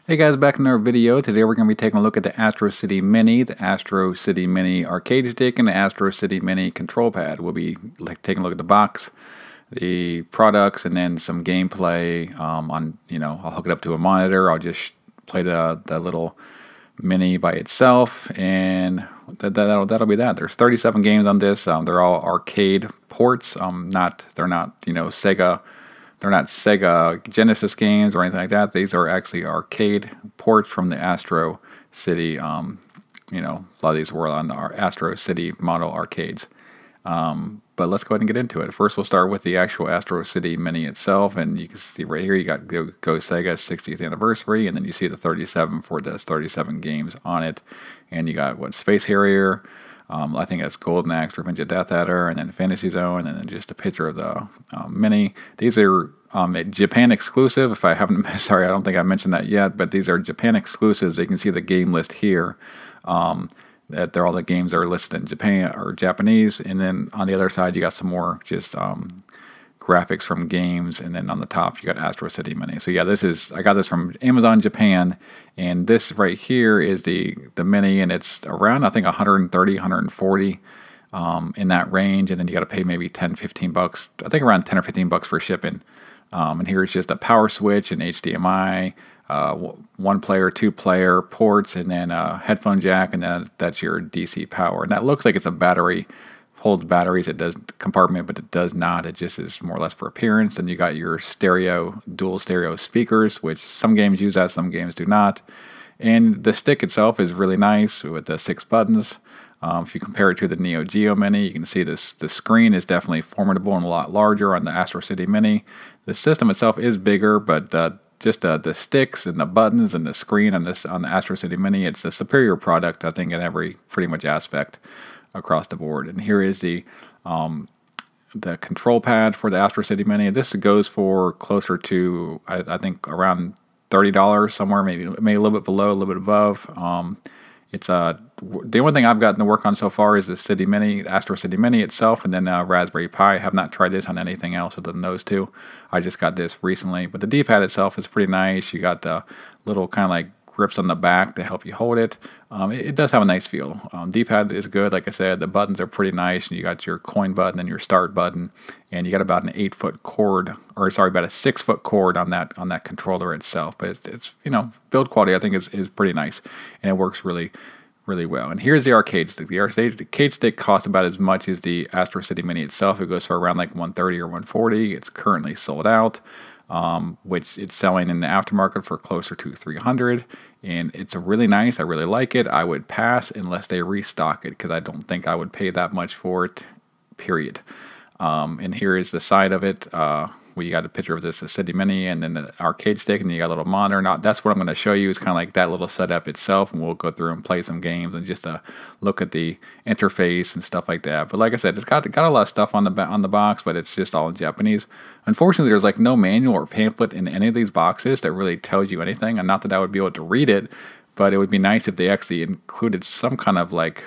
Hey guys, back in our video. Today we're going to be taking a look at the Astro City Mini, the Astro City Mini arcade stick, and the Astro City Mini control pad. We'll be taking a look at the box, the products, and then some gameplay. I'll hook it up to a monitor. I'll just play the little Mini by itself, and that'll be that. There's 37 games on this. They're all arcade ports. They're not Sega. They're not Sega Genesis games or anything like that. These are actually arcade ports from the Astro City. A lot of these were on our Astro City model arcades. But let's go ahead and get into it. First, we'll start with the actual Astro City Mini itself, and you can see right here you got Go Sega 60th anniversary, and then you see the 37 for this 37 games on it, and you got Space Harrier. I think that's Golden Axe, Revenge of Death Adder, and then Fantasy Zone, and then just a picture of the Mini. These are Japan exclusive. If I haven't, sorry, I don't think I mentioned that yet, but these are Japan exclusives. You can see the game list here. That all the games are listed in Japan or Japanese, and then on the other side you got some more just graphics from games, and then on the top you got Astro City Mini. So yeah, I got this from Amazon Japan, and this right here is the Mini, and it's around I think 130, 140 in that range, and then you got to pay maybe 10, 15 bucks. I think around 10 or 15 bucks for shipping. And here's just a power switch and HDMI. One player, two player ports, and then a headphone jack, and then that's your DC power. And that looks like it's a battery, holds batteries. It does compartment, but it does not. It just is more or less for appearance. And you got your dual stereo speakers, which some games use that, some games do not. And the stick itself is really nice with the 6 buttons. If you compare it to the Neo Geo Mini, you can see the screen is definitely formidable and a lot larger on the Astro City Mini. The system itself is bigger, but just the sticks and the buttons and the screen on the Astro City Mini, it's a superior product, I think, in every pretty much aspect across the board. And here is the control pad for the Astro City Mini. This goes for closer to I think around $30 somewhere, maybe a little bit below, a little bit above. It's the only thing I've gotten to work on so far is the City Mini, the Astro City Mini itself, and then Raspberry Pi. I have not tried this on anything else other than those two. I just got this recently, but the D-pad itself is pretty nice. You got the little kind of like grips on the back to help you hold it. It does have a nice feel. D-pad is good, like I said. The buttons are pretty nice. You got your coin button and your start button, and you got about an 8-foot cord, or sorry, about a 6-foot cord on that controller itself. But it's build quality I think is pretty nice, and it works really well. And here's the arcade stick. The arcade stick costs about as much as the Astro City Mini itself. It goes for around like $130 or $140. It's currently sold out. Which it's selling in the aftermarket for closer to $300, and it's a really nice. I really like it. I would pass unless they restock it, because I don't think I would pay that much for it, period. And here is the side of it. We got a picture of this, the City Mini, and then the arcade stick, and you got a little monitor. Now, that's what I'm going to show you is kind of like that little setup itself, and we'll go through and play some games and just look at the interface and stuff like that. But like I said, it's got a lot of stuff on the box, but it's just all in Japanese. Unfortunately, there's like no manual or pamphlet in any of these boxes that really tells you anything, and not that I would be able to read it, but it would be nice if they actually included some kind of like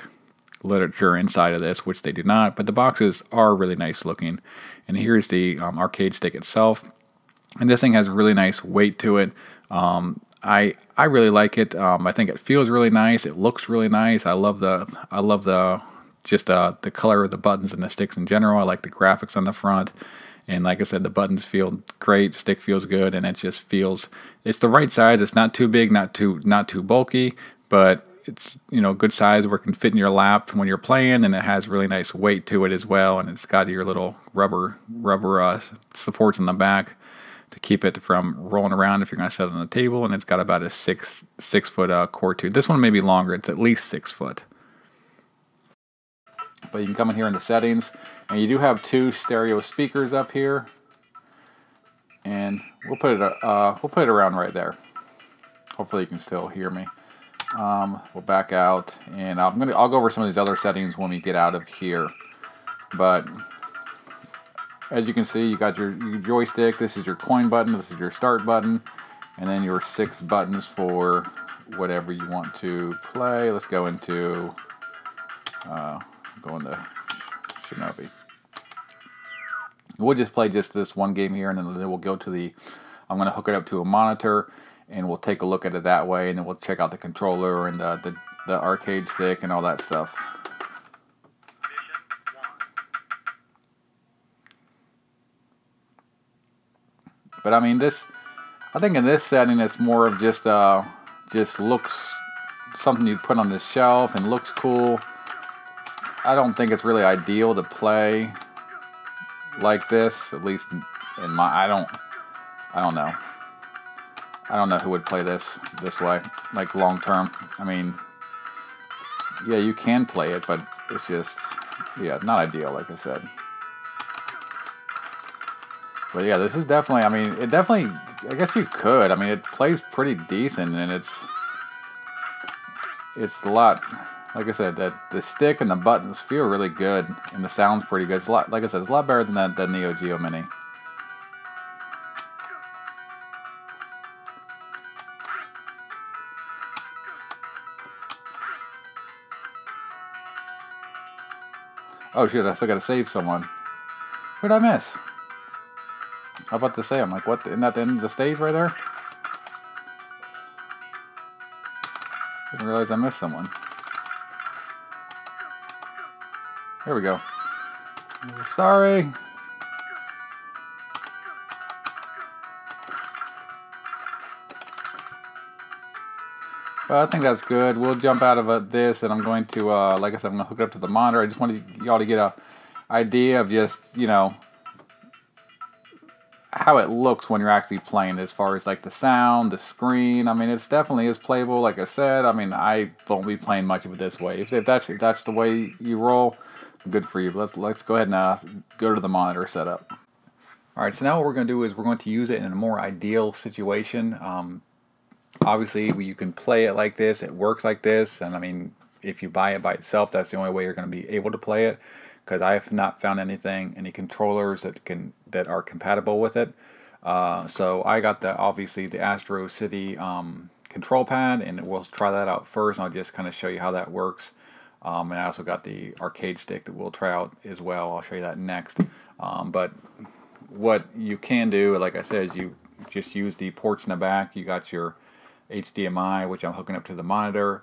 literature inside of this, which they do not, but the boxes are really nice looking. And here's the arcade stick itself, and this thing has really nice weight to it. I really like it. I think it feels really nice. It looks really nice. I love the color of the buttons and the sticks in general. I like the graphics on the front, and like I said, the buttons feel great. Stick feels good, and it's the right size. It's not too big, not too bulky, but it's good size where it can fit in your lap when you're playing, and it has really nice weight to it as well. And it's got your little rubber supports in the back to keep it from rolling around if you're going to set it on the table. And it's got about a six foot cord too. This one may be longer. It's at least 6 foot. But you can come in here in the settings, and you do have 2 stereo speakers up here, and we'll put it around right there. Hopefully you can still hear me. We'll back out, and I'll go over some of these other settings when we get out of here. But as you can see, you got your joystick. This is your coin button. This is your start button, and then your 6 buttons for whatever you want to play. Let's go into Shinobi. We'll just play just this one game here, and then we'll go to I'm going to hook it up to a monitor, and we'll take a look at it that way, and then we'll check out the controller and the arcade stick and all that stuff. But I mean, I think in this setting, it's more of just looks something you put on the shelf and looks cool. I don't think it's really ideal to play like this, at least in my. I don't know. I don't know who would play this way, like long term. I mean, yeah, you can play it, but it's just, yeah, not ideal, like I said. But yeah, this is definitely, I mean, it definitely, I guess you could. I mean, it plays pretty decent, and it's a lot, like I said, that the stick and the buttons feel really good, and the sound's pretty good. It's a lot, like I said, it's a lot better than the Neo Geo Mini. Oh shit, I still gotta save someone. Who did I miss? I was about to say, I'm like, what, isn't that the end of the stage right there? Didn't realize I missed someone. There we go. Sorry. Well, I think that's good. We'll jump out of this, and I'm going to, like I said, I'm going to hook it up to the monitor. I just wanted y'all to get a idea of just, you know, how it looks when you're actually playing, as far as like the sound, the screen. I mean, it's definitely is playable, like I said. I mean, I won't be playing much of it this way. If that's the way you roll, good for you. But let's go ahead and go to the monitor setup. All right, so now what we're going to do is we're going to use it in a more ideal situation. Obviously, you can play it like this. It works like this, and I mean, if you buy it by itself, that's the only way you're going to be able to play it. Because I have not found any controllers that are compatible with it. So I got obviously the Astro City control pad, and we'll try that out first. And I'll just kind of show you how that works. And I also got the arcade stick that we'll try out as well. I'll show you that next. But what you can do, like I said, is you just use the ports in the back. You got your HDMI, which I'm hooking up to the monitor.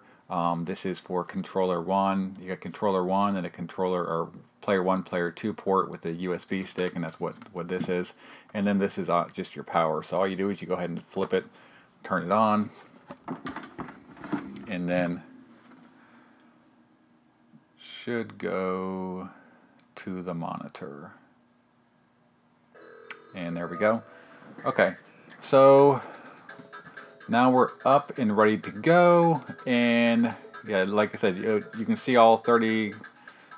This is for controller 1. You got controller 1 and a controller or player 1, player 2 port with a USB stick, and that's what this is. And then this is just your power. So all you do is you go ahead and flip it, turn it on, and then should go to the monitor. And there we go. Okay, so now we're up and ready to go, and yeah, like I said, you can see all 30,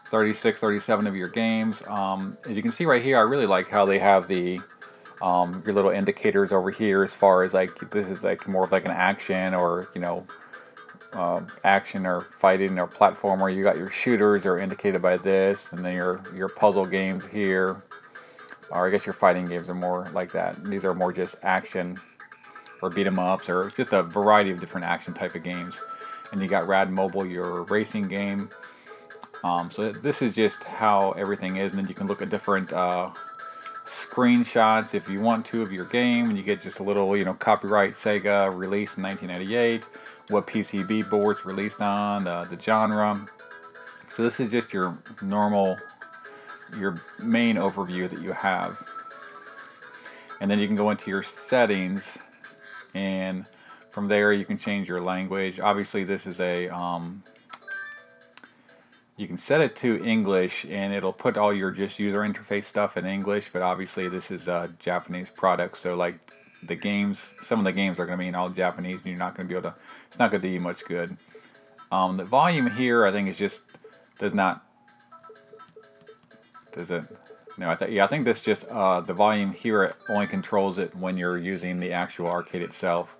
36, 37 of your games. As you can see right here, I really like how they have the your little indicators over here, as far as like this is like more of like an action, or you know, action or fighting or platformer. You got your shooters are indicated by this, and then your puzzle games here, or I guess your fighting games are more like that. These are more just action or beat 'em ups, or just a variety of different action type of games. And you got Rad Mobile, your racing game. So this is just how everything is, and then you can look at different screenshots if you want to of your game, and you get just a little, you know, copyright Sega, released in 1998, what PCB boards released on, the genre. So this is just your normal, your main overview that you have. And then you can go into your settings, and from there you can change your language. Obviously this is a you can set it to English, and it'll put all your just user interface stuff in English, but obviously this is a Japanese product, so like the games, some of the games are going to be in all Japanese, and you're not going to be able to, it's not going to do you much good. The volume here, I think, is just, does it? No, I think this just, the volume here, it only controls it when you're using the actual arcade itself.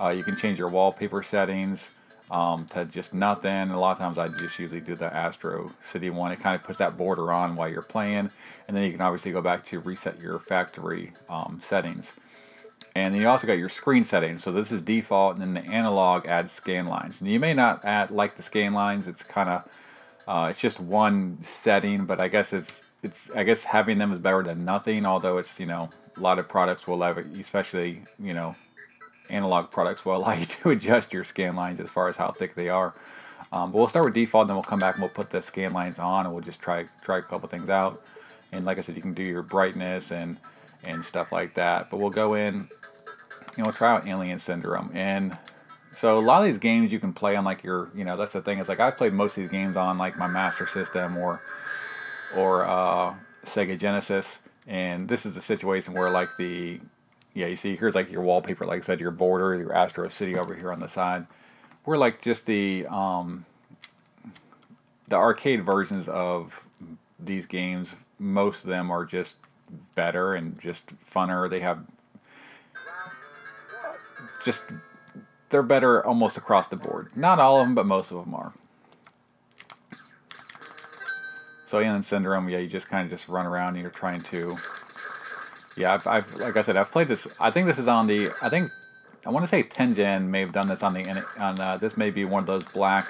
You can change your wallpaper settings to just nothing. A lot of times I just usually do the Astro City one. It kind of puts that border on while you're playing, and then you can obviously go back to reset your factory settings. And then you also got your screen settings. So this is default, and then the analog adds scan lines. And you may not like the scan lines. It's kind of it's just one setting, but I guess I guess having them is better than nothing. Although it's, you know, a lot of products will have it, especially, you know, analog products will allow you to adjust your scan lines as far as how thick they are. But we'll start with default, then we'll come back and we'll put the scan lines on, and we'll just try a couple things out. And like I said, you can do your brightness and stuff like that. But we'll go in and we'll try out Alien Syndrome. And so a lot of these games you can play on like your, you know, that's the thing. It's like I've played most of these games on like my Master System or Sega Genesis. And this is the situation where like the, yeah, you see here's like your wallpaper, like I said, your border, your Astro City over here on the side. We're like just the arcade versions of these games. Most of them are just better and just funner. They have just, they're better almost across the board. Not all of them, but most of them are. So Alien Syndrome, yeah, you just kind of just run around and you're trying to, yeah, I've like I said, I've played this. I think this is on the, I want to say 10 Gen may have done this on the, this may be one of those black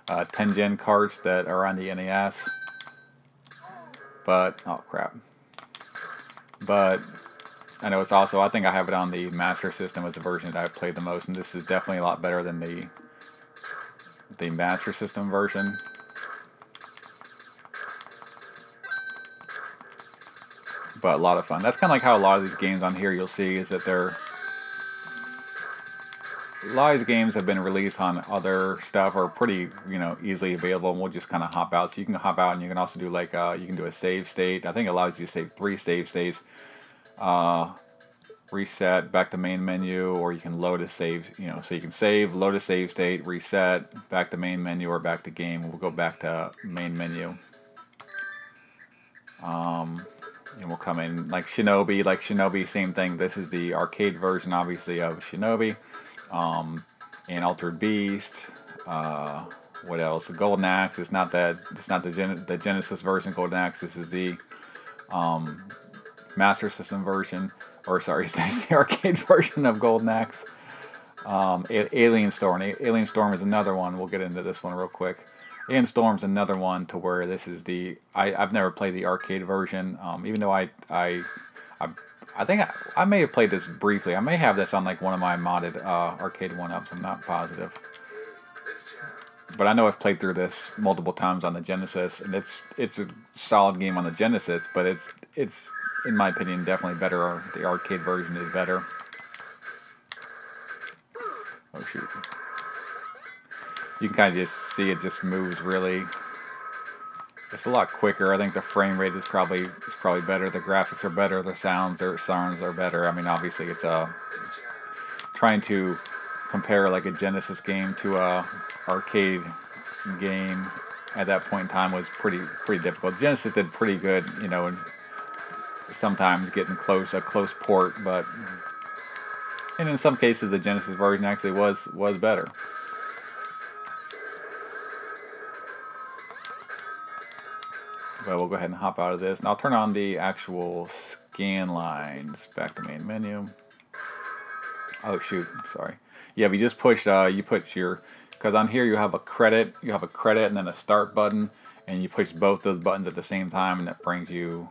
10 Gen carts that are on the NES. But, oh crap. But I know it's also, I think I have it on the Master System as the version that I've played the most, and this is definitely a lot better than the Master System version. But a lot of fun. That's kind of like how a lot of these games on here you'll see is that they're, a lot of these games have been released on other stuff or pretty, you know, easily available, and we'll just kind of hop out. So you can hop out and you can also do like, you can do a save state. I think it allows you to save 3 save states. Reset, back to main menu, or you can load a save, you know, so you can save, load a save state, reset, back to main menu, or back to game. We'll go back to main menu. And we'll come in like Shinobi, same thing. This is the arcade version, obviously, of Shinobi. And Altered Beast. What else? The Golden Axe. It's not the Genesis version. Golden Axe. This is the Master System version, or sorry, it's the arcade version of Golden Axe. Alien Storm. Alien Storm is another one. We'll get into this one real quick. Alien Storm's another one to where this is the, I've never played the arcade version, even though I think I may have played this briefly. I may have this on like one of my modded arcade 1-ups. I'm not positive. But I know I've played through this multiple times on the Genesis, and it's a solid game on the Genesis, but it's in my opinion definitely better. The arcade version is better. Oh shoot. You can kind of just see it just moves really. It's a lot quicker. I think the frame rate is probably better. The graphics are better. The sounds are better. I mean, obviously, it's trying to compare like a Genesis game to a arcade game at that point in time was pretty difficult. Genesis did pretty good, you know, and sometimes getting a close port, and in some cases the Genesis version actually was better. But we'll go ahead and hop out of this, and I'll turn on the actual scan lines. Back to main menu. Oh shoot, sorry. Yeah, we just pushed. You put your, because on here you have a credit, and then a start button, and you push both those buttons at the same time, and that brings you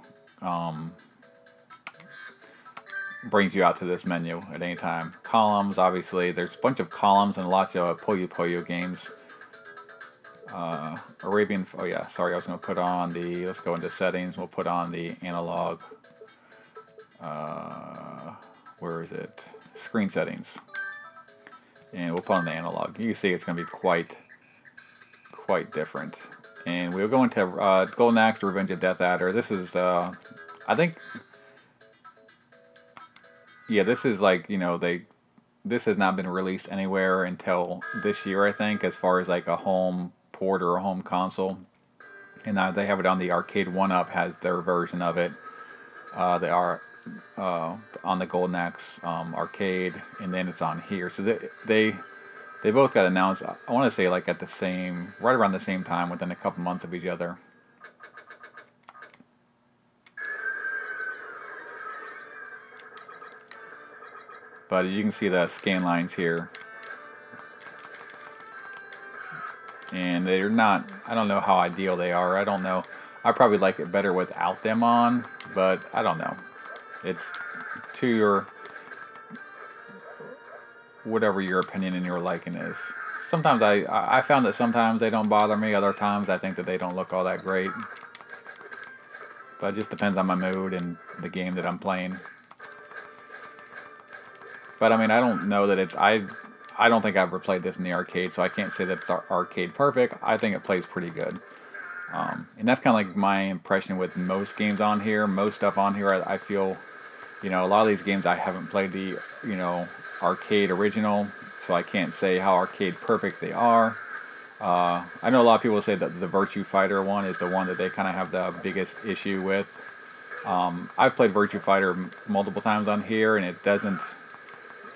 out to this menu at any time. Columns, obviously, there's a bunch of columns and lots of Puyo Puyo games. Arabian, oh yeah, sorry, I was going to put on the, let's go into settings, we'll put on the analog, where is it, screen settings, and we'll put on the analog. You can see it's going to be quite different. And we'll go into Golden Axe, Revenge of Death Adder. This is, I think, yeah, this is like, you know, this has not been released anywhere until this year, I think, as far as like a home port or a home console. And now they have it on the arcade 1-up, has their version of it. They are on the Golden Axe arcade, and then it's on here. So they both got announced, I want to say like at the same, right around the same time, within a couple months of each other. But you can see the scan lines here. And they're not, I don't know how ideal they are. I don't know. I probably like it better without them on, but I don't know. It's to your, whatever your opinion and your liking is. Sometimes I found that sometimes they don't bother me. Other times I think that they don't look all that great. But it just depends on my mood and the game that I'm playing. But I mean, I don't know that it's I don't think I've ever played this in the arcade, so I can't say that it's arcade perfect. I think it plays pretty good. And that's kind of like my impression with most games on here. Most stuff on here, I feel, you know, a lot of these games I haven't played the, you know, arcade original, so I can't say how arcade perfect they are. I know a lot of people say that the Virtua Fighter one is the one that they kind of have the biggest issue with. I've played Virtua Fighter multiple times on here, and it doesn't.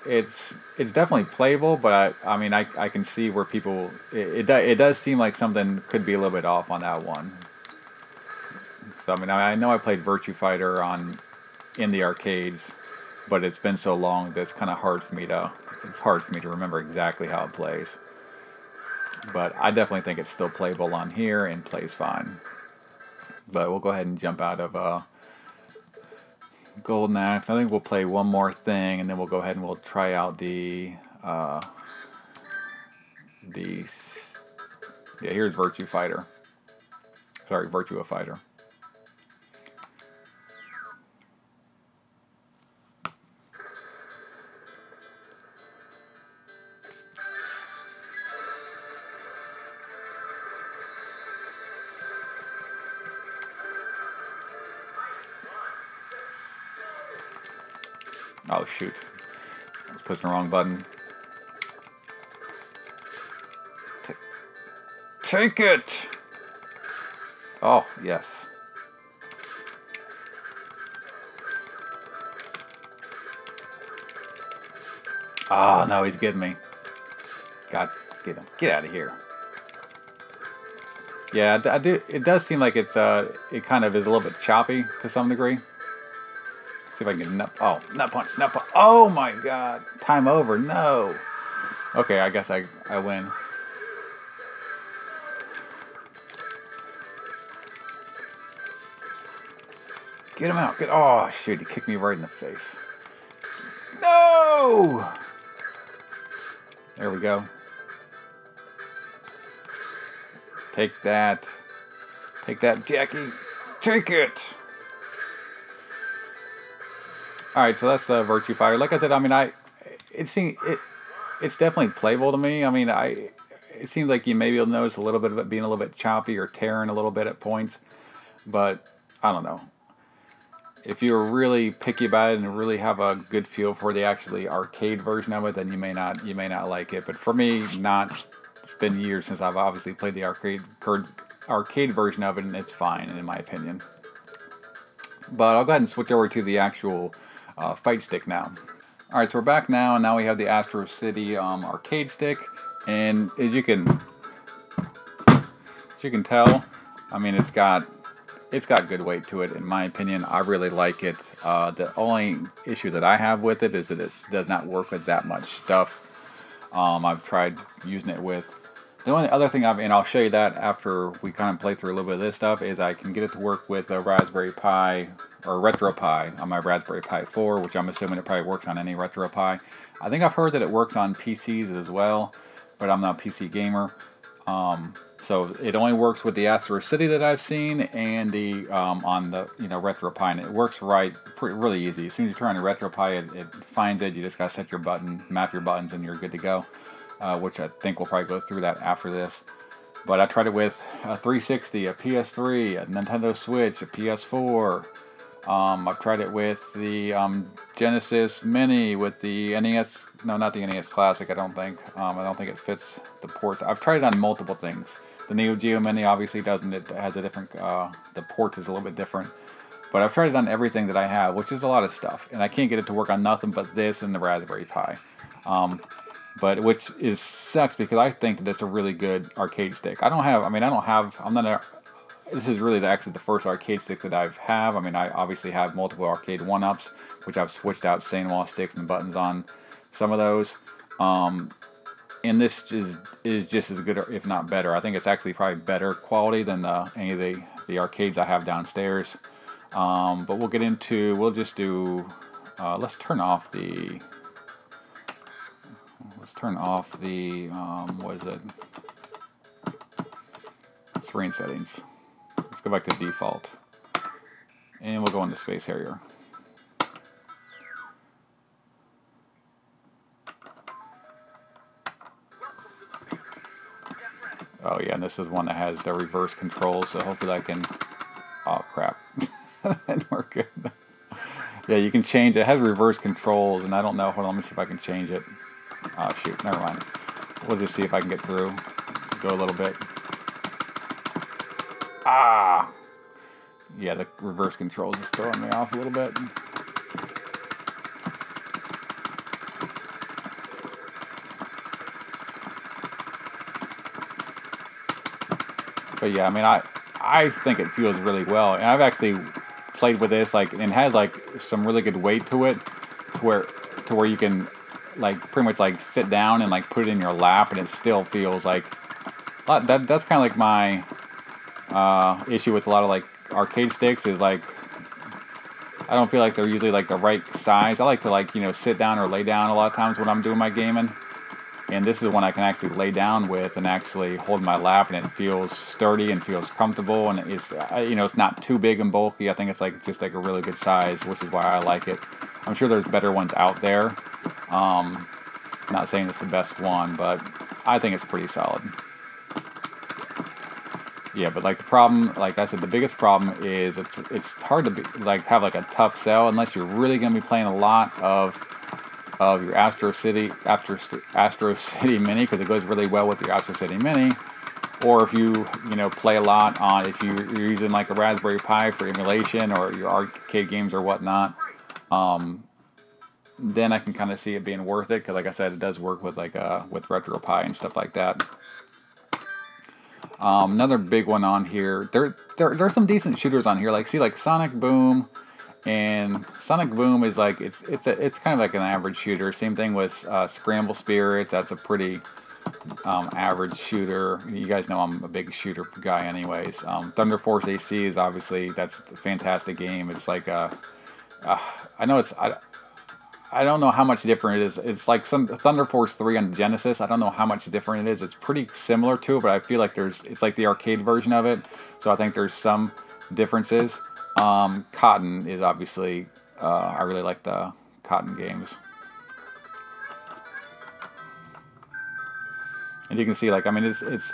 It's definitely playable, but I mean I can see where people it does seem like something could be a little bit off on that one. So I mean I know I played Virtua Fighter in the arcades, but it's been so long that it's kind of hard for me to remember exactly how it plays. But I definitely think it's still playable on here and plays fine. But we'll go ahead and jump out of Golden Axe. I think we'll play one more thing, and then we'll go ahead and we'll try out the here's Virtua Fighter. Sorry, Virtua Fighter. Oh shoot, I was pushing the wrong button. Take it! Oh, yes. Oh, no, he's getting me. God, get him. Get out of here. Yeah, I do. It does seem like it kind of is a little bit choppy to some degree. See if I can get nut. Oh, nut punch, nut punch. Oh my God! Time over. No. Okay, I guess I win. Get him out. Oh shoot! He kicked me right in the face. No. There we go. Take that. Take that, Jackie. Take it. All right, so that's the Virtua Fighter. Like I said, I mean, it's definitely playable to me. I mean, it seems like you maybe will notice a little bit of it being a little bit choppy or tearing a little bit at points, but I don't know. If you're really picky about it and really have a good feel for the actually arcade version of it, then you may not like it. But for me, it's been years since I've obviously played the arcade version of it, and it's fine in my opinion. But I'll go ahead and switch over to the actual fight stick now. Alright, so we're back now, and now we have the Astro City arcade stick, and as you can tell, I mean it's got good weight to it in my opinion. I really like it. The only issue that I have with it is that it does not work with that much stuff. I've tried using it with the only other thing and I'll show you that after we kind of play through a little bit of this stuff, is I can get it to work with a Raspberry Pi or RetroPie on my Raspberry Pi 4, which I'm assuming it probably works on any RetroPie. I think I've heard that it works on PCs as well, but I'm not a PC gamer. So it only works with the Astro City that I've seen and the on the RetroPie, and it works really easy. As soon as you turn on the RetroPie, it finds it. You just gotta set your button, map your buttons, and you're good to go. Which I think we'll probably go through that after this. But I tried it with a 360, a PS3, a Nintendo Switch, a PS4. I've tried it with the Genesis Mini, with the NES. No, not the NES Classic. I don't think. I don't think it fits the ports. I've tried it on multiple things. The Neo Geo Mini obviously doesn't. It has a different. The port is a little bit different. But I've tried it on everything that I have, which is a lot of stuff, and I can't get it to work on nothing but this and the Raspberry Pi. But which sucks because I think that it's a really good arcade stick. I'm not a. This is really actually the first arcade stick that I have. I mean, I obviously have multiple arcade 1-ups, which I've switched out Sanwa sticks and buttons on some of those. And this is just as good, if not better. I think it's actually probably better quality than any of the arcades I have downstairs. But we'll just do. Let's turn off the. turn off the, what is it? Screen settings. Let's go back to default. And we'll go into Space Harrier. Oh yeah, and this is one that has the reverse controls, so hopefully I can... Oh crap. That didn't work good. Yeah, you can change it. It has reverse controls, and I don't know. Hold on, let me see if I can change it. Oh shoot, never mind. We'll just see if I can get through. Go a little bit. Ah! Yeah, the reverse controls is throwing me off a little bit. But yeah, I mean, I think it feels really well, and I've actually played with this, like, and it has like some really good weight to it, to where you can like pretty much like sit down and like put it in your lap, and it still feels like that's kind of like my issue with a lot of like arcade sticks is like I don't feel like they're usually like the right size. I like to like, you know, sit down or lay down a lot of times when I'm doing my gaming. And this is one I can actually lay down with and actually hold my lap, and it feels sturdy and feels comfortable, and it's, you know, it's not too big and bulky. I think it's like just like a really good size, which is why I like it. I'm sure there's better ones out there. Not saying it's the best one, but I think it's pretty solid. Yeah, but like the problem, like I said, the biggest problem is it's hard to be, like have like a tough sell unless you're really going to be playing a lot of your Astro City Mini, because it goes really well with your Astro City Mini. Or if you know, play a lot on, if you're using like a Raspberry Pi for emulation or your arcade games or whatnot, then I can kind of see it being worth it, because like I said, it does work with like with RetroPie and stuff like that. Another big one on here. There are some decent shooters on here. Like, see, like Sonic Boom. And Sonic Boom is like, it's kind of like an average shooter. Same thing with Scramble Spirits. That's a pretty average shooter. You guys know I'm a big shooter guy anyways. Thunder Force AC is obviously, that's a fantastic game. It's like I know it's, I don't know how much different it is. It's like some Thunder Force 3 on Genesis. I don't know how much different it is. It's pretty similar to it, but I feel like it's like the arcade version of it. So I think there's some differences. Cotton is obviously, I really like the Cotton games. And you can see, like, I mean, it's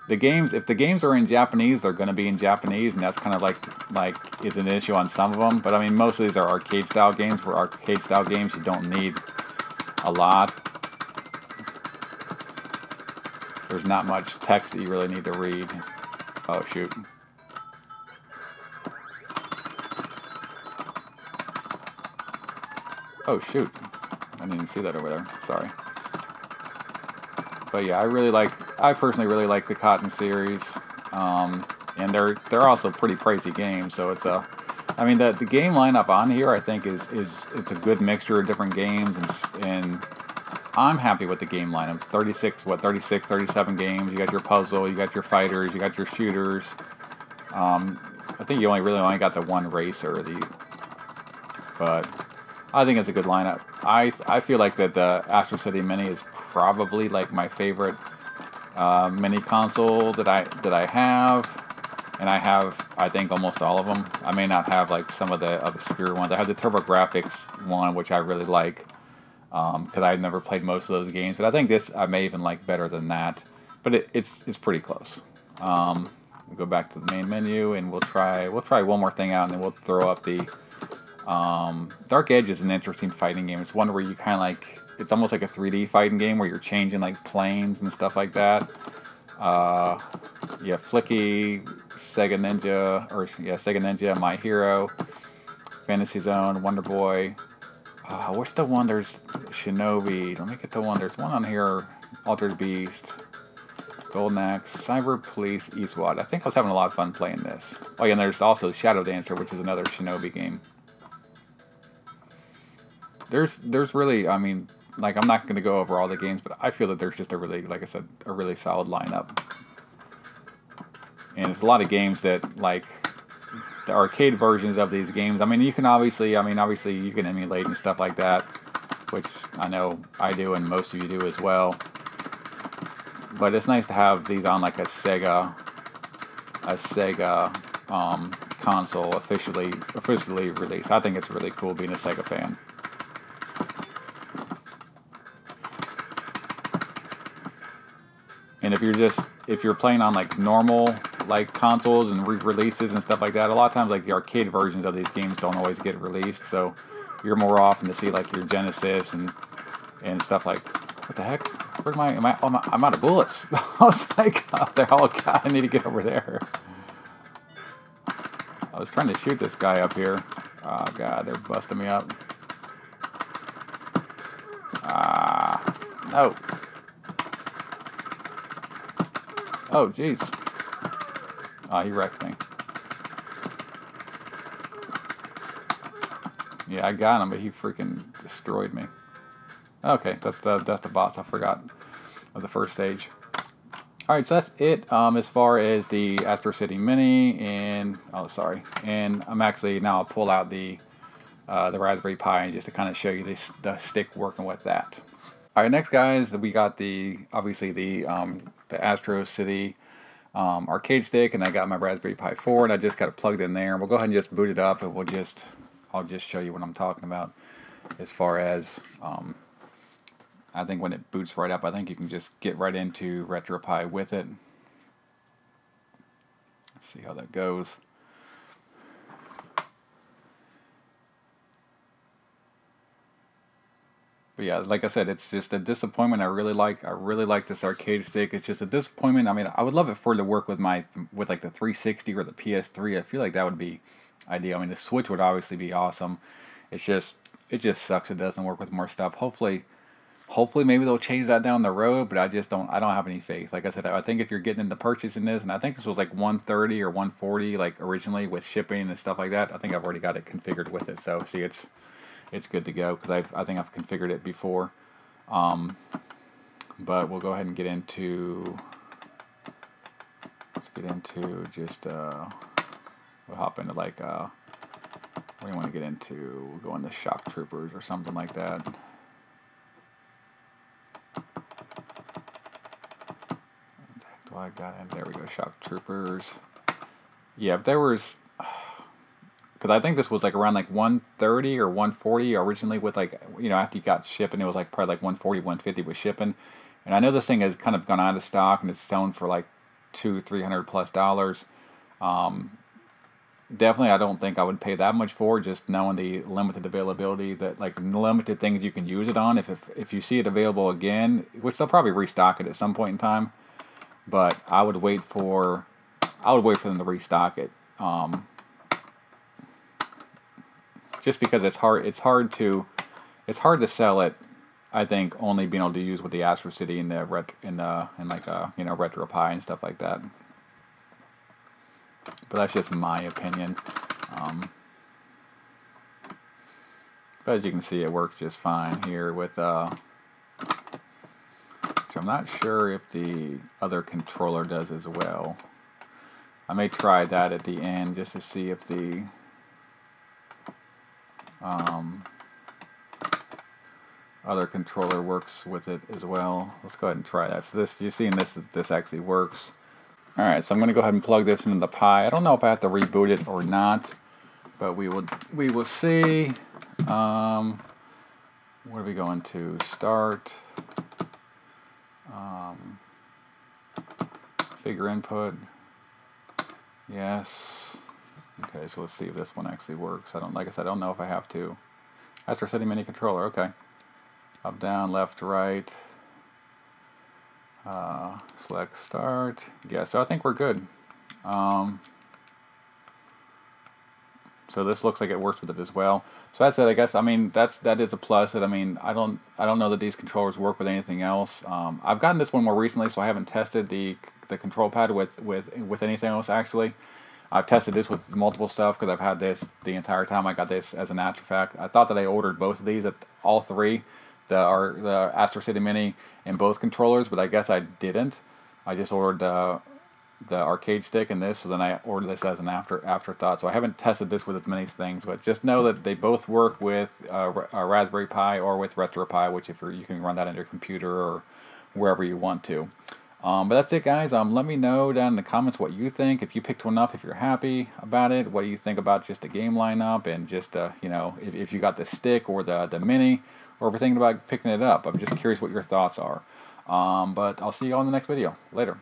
the games, if the games are in Japanese, they're going to be in Japanese, and that's kind of like is an issue on some of them. But I mean, most of these are arcade style games. For arcade style games, you don't need a lot. There's not much text that you really need to read. Oh shoot. Oh shoot. I didn't even see that over there. Sorry. But yeah, I personally really like the Cotton series, and they're also pretty pricey games. So it's I mean, the game lineup on here, I think it's a good mixture of different games, and I'm happy with the game lineup. 36, 37 games. You got your puzzle, you got your fighters, you got your shooters. I think you really only got the one racer, but I think it's a good lineup. I feel like that the Astro City Mini is probably like my favorite mini console that I have, and I have, I think, almost all of them. I may not have like some of the obscure ones. I have the TurboGrafx one, which I really like, because I've never played most of those games. But I think this I may even like better than that. But it's pretty close. We'll go back to the main menu, and we'll try one more thing out, and then we'll throw up the Dark Edge is an interesting fighting game. It's one where you kind of like, it's almost like a 3D fighting game where you're changing like planes and stuff like that. Yeah, Flicky, Sega Ninja, My Hero, Fantasy Zone, Wonder Boy. What's the one? There's Shinobi. Let me get the one. There's one on here. Altered Beast, Golden Axe, Cyber Police, Eastward. I think I was having a lot of fun playing this. Oh yeah, and there's also Shadow Dancer, which is another Shinobi game. There's really, I mean, like, I'm not going to go over all the games, but I feel that there's just a really, like I said, a really solid lineup. And it's a lot of games that, like, the arcade versions of these games, I mean, you can obviously you can emulate and stuff like that. which I know I do and most of you do as well. But it's nice to have these on like a Sega console officially released. I think it's really cool being a Sega fan. And if you're playing on like normal like consoles and re-releases and stuff like that, a lot of times like the arcade versions of these games don't always get released, so you're more often to see like your Genesis and stuff like, what the heck? Where's my, I'm out of bullets. I was like, oh, God, I need to get over there. I was trying to shoot this guy up here. Oh God, they're busting me up. No. Oh, jeez. Oh, he wrecked me. Yeah, I got him, but he freaking destroyed me. Okay, that's the boss. I forgot of the first stage. All right, so that's it as far as the Astro City Mini, and and I'm actually now I'll pull out the Raspberry Pi just to kind of show you the stick working with that. All right, next guys, we got obviously the Astro City arcade stick, and I got my Raspberry Pi 4, and I just got it plugged in there. We'll go ahead and just boot it up, and I'll just show you what I'm talking about as far as I think when it boots right up, I think you can just get right into RetroPie with it. Let's see how that goes. But yeah, like I said, it's just a disappointment. I really like this arcade stick. It's just a disappointment. I mean, I would love it for it to work with like the 360 or the PS3. I feel like that would be ideal. I mean, the Switch would obviously be awesome. It just sucks it doesn't work with more stuff. Hopefully maybe they'll change that down the road, but I don't have any faith. Like I said, I think if you're getting into purchasing this, and I think this was like $130 or $140 like originally with shipping and stuff like that. I think I've already got it configured with it. So see, it's good to go because I think I've configured it before. But we'll go ahead and get into just we'll hop into like what do you want to get into? We'll go into Shock Troopers or something like that. Do I got it? There we go, Shock Troopers. Yeah, if there was, because I think this was like around like 130 or 140 originally with like, you know, after you got shipping, it was like probably like 140, 150 with shipping. And I know this thing has kind of gone out of stock and it's selling for like $200-300+ Definitely, I don't think I would pay that much for it, just knowing the limited availability, that like limited things you can use it on. If you see it available again, which they'll probably restock it at some point in time, but I would wait for them to restock it. Just because it's hard to sell it. I think only being able to use with the Astro City and like you know, RetroPie and stuff like that. But that's just my opinion. But as you can see, it works just fine here with so I'm not sure if the other controller does as well. I may try that at the end just to see if the other controller works with it as well. Let's go ahead and try that. So you're seeing this actually works. Alright, so I'm going to go ahead and plug this into the Pi. I don't know if I have to reboot it or not, but we will see. What are we going to? Start. Figure input. Yes. Okay, so let's see if this one actually works. Like I said, I don't know if I have to. Astro City Mini controller. Okay. Up, down, left, right. Select start. Yeah, so I think we're good. So this looks like it works with it as well. So that's it, I guess. I mean, that is a plus. I mean, I don't know that these controllers work with anything else. I've gotten this one more recently, so I haven't tested the control pad with anything else actually. I've tested this with multiple stuff because I've had this the entire time. I got this as an after fact. I thought that I ordered both of these, all three. The Astro City Mini and both controllers, but I guess I didn't. I just ordered the arcade stick and this, so then I ordered this as an afterthought. So I haven't tested this with as many things, but just know that they both work with a Raspberry Pi or with RetroPie, which if you can run that on your computer or wherever you want to. But that's it, guys. Let me know down in the comments what you think. If you picked one up, if you're happy about it, what do you think about just the game lineup and just you know, if you got the stick or the mini, or if you're thinking about picking it up. I'm just curious what your thoughts are. But I'll see you all in the next video. Later.